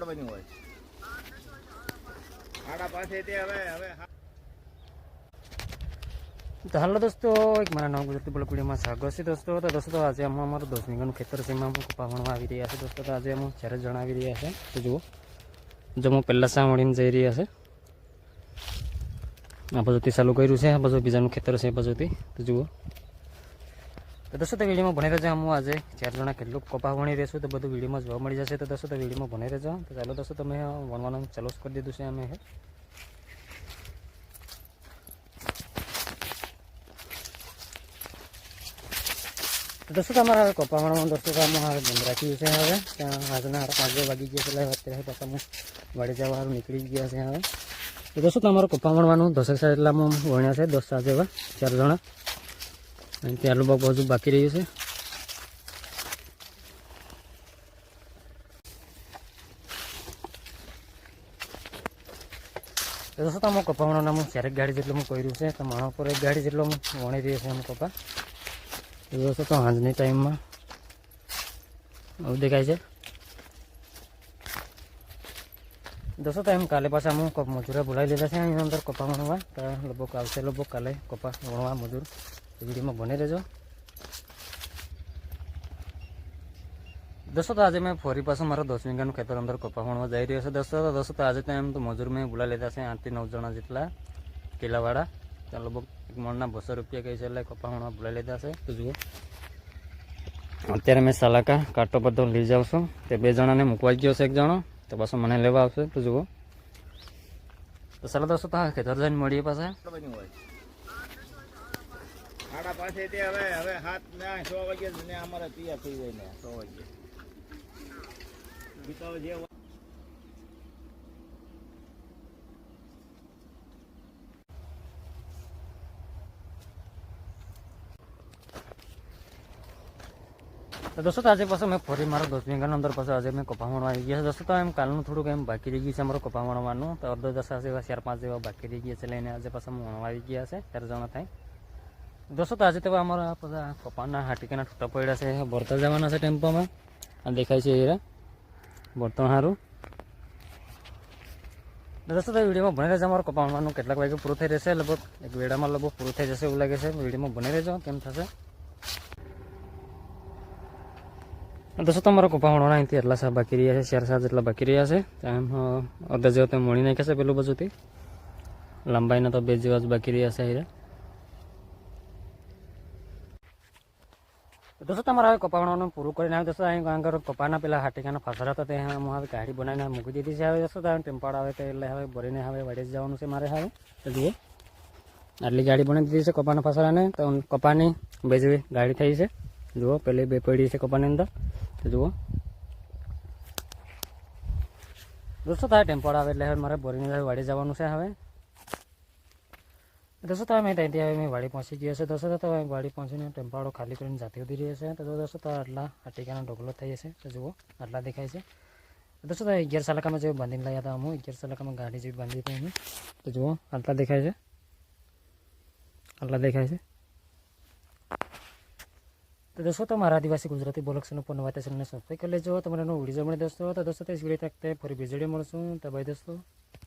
બન્યું હોય આડા પાસે તે હવે તો હાલો દોસ્તો, એક મારા નવા ગુજરાતી બ્લોગ વિડીયોમાં સ્વાગત છે દોસ્તો. તો દોસ્તો આજે અમારું 10 વીઘાનું ખેતર છે, એમાં કપા વણવા આવી રહ્યા છે દોસ્તો. તો આજે અમે 4 જણા આવી રહ્યા છે. તો જુઓ, જો હું પહેલાં સા વણીને જઈ રહ્યા છે. આ બાજુથી ચાલુ કર્યું છે, આ બાજુ બીજાનું ખેતર છે એ બાજુથી. તો જુઓ, તો દોસ્તો તો વિડીયોમાં ભણી રહેજો. હું આજે 4 જણા કેટલું કપા વણી રહીશું તો બધું વિડીયોમાં જોવા મળી જશે. તો દોસ્તો તો વિડીયોમાં ભણી રહેજો. તો ચાલો દોસ્તો, તમે વણવાનું ચાલુ કરી દીધું છે અમે. દોસ્તો તમારા હવે કપા વણવાનું દોસ્તો કામમાં હવે બંધ રાખ્યું છે. હવે આજના 5 વાગી ગયા એટલે અત્યારે પાછા હું વાડી જવા સારું નીકળી ગયા છે હવે. તો દોસ્તો તમારું કપા વણવાનું 10 સાઈડ એટલામાં વણ્યા છે, 10 સાત જેવા 4 જણા. અને ત્યાં લોકો હજુ બાકી રહ્યું છે. તો દોસ્તો તમારું કપા વણવાનું હું 4 ગાડી જેટલું હું કર્યું છે. તો માણસ પર 1 ગાડી જેટલો હું વણી રહ્યો છે એમ કપા. દોસ્તો તો સાંજની ટાઈમમાં આવું દેખાય છે. દોસ્તો તો એમ કાલે પાછા હું મજૂરે બોલાવી લીધા છે એની અંદર કપા વણવા. તો લગભગ આવશે લગભગ કાલે કપા વણવા મજૂર. વિડીયોમાં બની રહેજો દોસ્તો. તો આજે મેં ફરી પાછું મારા 10 વીઘાનું ખેતર અંદર કપા વણવા જઈ રહ્યો છે દોસ્તો. તો આજે તો એમ તો મજૂર મેં બોલાવી લીધા છે 8 થી 9 જણા જેટલા કિલ્લાવાળા. તો લગભગ એક મણના 200 રૂપિયા કહે છે એટલે કપા વણવા બોલાવી લીધા છે. તો જુઓ, અત્યારે મેં સલાકા કાંટો બધો લઈ જાઉં છું. તે 2 જણાને મૂકવા ગયો છે, 1 જણો તો પાછો મને લેવા આવશે. તો જુઓ, તો ચાલો દોસ્તો તો ખેતર જઈને મળીએ પાછા. બન્યું હોય આડા પાસે તે હવે 6 વાગ્યા ને અમારે તૈયાર થઈ જાય ને 6 વાગ્યા બીતો જે તો દોસ્તો આજે પાછો મેં ફરી મારા 10 વીઘાના અંદર પાછો આજે મેં કપા વણવા આવી ગયા છે દોસ્તો. તો એમ કાલનું થોડુંક એમ બાકી રહી ગયું છે અમારું કપા વણવાનું. તો અડધો 10 જેવા 4-5 જેવા બાકી રહી ગયા છે લઈને આજે પાછા વણવા આવી ગયા છે 4 જણા થાય દોસ્તો. તો આજે તો અમારા બધા કપાના હાટીકાના છૂટા પડ્યા છે, ભરતા જવાના છે ટેમ્પોમાં. આ દેખાય છે એ બળતણ સારું. દોસ્તો તો વિડીયોમાં ભણી રહેજો. અમારું કપા વણવાનું કેટલાક વાગે પૂરું થઈ રહેશે, લગભગ એક વેળામાં લગભગ પૂરું થઈ જશે એવું લાગે છે. વિડીયોમાં ભણી રહેજો કેમ થશે. દોસ્તો તમારો કપા વણવાના અહીંથી એટલા સા બાકી રહ્યા છે, 4-7 જેટલા બાકી રહ્યા છે. એમ અડધા જેવા તમે મળી નાખ્યા છે પેલું બાજુથી. લંબાઈના તો 2 જેવા જ બાકી રહ્યા છે અહીંયા. દોસ્તો તમારે હવે કપા વણવાનું પૂરું કરીને આવે દોસ્તો. અહીં આગળ કપાના પેલા હાટીકાના ફાસરા હતા તે હું હવે ગાડી બનાવીને મૂકી દીધી છે. હવે દોસ્તો ટેમ્પાડ આવે તો એટલે હવે ભરીને હવે વાડી જવાનું છે મારે. હવે તો જુઓ, આટલી ગાડી બનાવી દીધી છે કપાના ફાસરાને. તો કપાની 2 જેવી ગાડી થઈ છે. જુઓ, પેલી 2 પડી છે કપાની અંદર. તો જુઓ દોસ્તો, તો ટેમ્પાડ આવે એટલે હવે મારે ભરીને હવે વાડી જવાનું છે. હવે દોસ્તો તો મેં ત્યાંથી હવે મેં વાડી પહોંચી ગયો છે દોસ્તો. તો વાડી પહોંચીને ટેમ્પાડો ખાલી કરીને જાતે ઉધી રહ્યો છે. તો દોસ્તો તો આટલા હાટીકાનો ઢોકલો થઈ જશે. તો જુઓ, આટલા દેખાય છે દોસ્તો. તો 11 સલાકામાં જેવું બાંધીને લાવ્યા હતા હું. 11 સલાકામાં ગાડી જેવી બાંધી હતી અમે. તો જુઓ, આટલા દેખાય છે, આટલા દેખાય છે. તો દોસ્તો તો મારા આદિવાસી ગુજરાતી બ્લોગ ચેનલ પર નવા ચેનલને સબસ્ક્રાઈબ કરી લેજો. તમારે વિડીયો મળે દોસ્તો. તો દોસ્તો તે વિડીયો તક ફરી બીજી વિડીયો મળશું. તો બાય દોસ્તો.